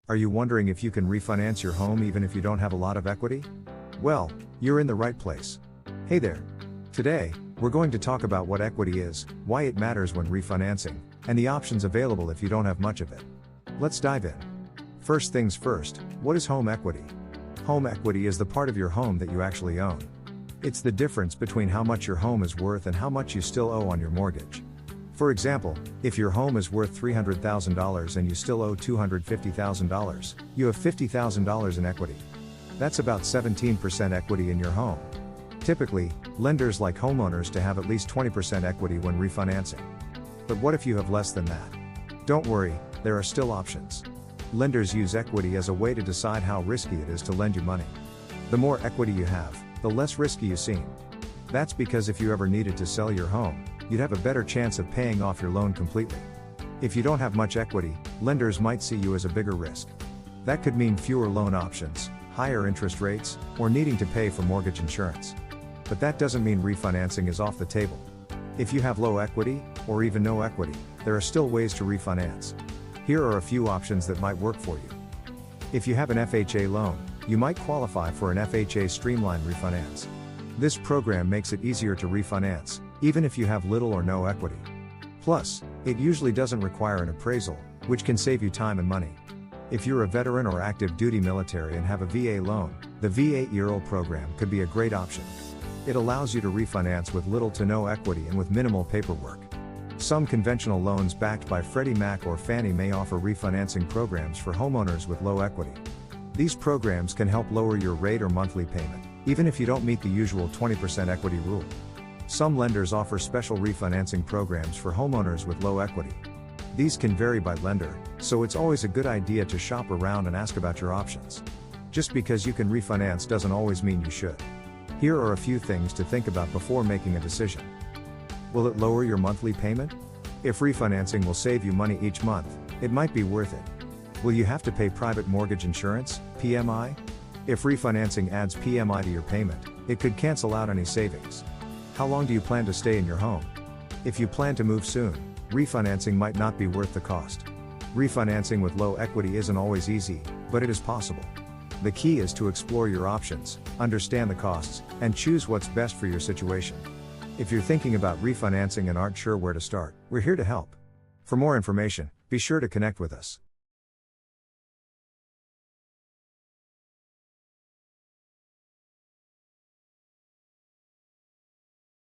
Are you wondering if you can refinance your home even if you don't have a lot of equity? Well, you're in the right place. Hey there. Today, we're going to talk about what equity is, why it matters when refinancing, and the options available if you don't have much of it. Let's dive in. First things first, what is home equity? Home equity is the part of your home that you actually own. It's the difference between how much your home is worth and how much you still owe on your mortgage. For example, if your home is worth $300,000 and you still owe $250,000, you have $50,000 in equity. That's about 17% equity in your home. Typically, lenders like homeowners to have at least 20% equity when refinancing. But what if you have less than that? Don't worry, there are still options. Lenders use equity as a way to decide how risky it is to lend you money. The more equity you have, the less risky you seem. That's because if you ever needed to sell your home, you'd have a better chance of paying off your loan completely. If you don't have much equity, lenders might see you as a bigger risk. That could mean fewer loan options, higher interest rates, or needing to pay for mortgage insurance. But that doesn't mean refinancing is off the table. If you have low equity, or even no equity, there are still ways to refinance. Here are a few options that might work for you. If you have an FHA loan, you might qualify for an FHA Streamline Refinance. This program makes it easier to refinance, even if you have little or no equity. Plus, it usually doesn't require an appraisal, which can save you time and money. If you're a veteran or active duty military and have a VA loan, the VA ERL program could be a great option. It allows you to refinance with little to no equity and with minimal paperwork. Some conventional loans backed by Freddie Mac or Fannie Mae offer refinancing programs for homeowners with low equity. These programs can help lower your rate or monthly payment, even if you don't meet the usual 20% equity rule. Some lenders offer special refinancing programs for homeowners with low equity. These can vary by lender, so it's always a good idea to shop around and ask about your options. Just because you can refinance doesn't always mean you should. Here are a few things to think about before making a decision. Will it lower your monthly payment? If refinancing will save you money each month, it might be worth it. Will you have to pay private mortgage insurance, PMI? If refinancing adds PMI to your payment, it could cancel out any savings. How long do you plan to stay in your home? If you plan to move soon, refinancing might not be worth the cost. Refinancing with low equity isn't always easy, but it is possible. The key is to explore your options, understand the costs, and choose what's best for your situation. If you're thinking about refinancing and aren't sure where to start, we're here to help. For more information, be sure to connect with us.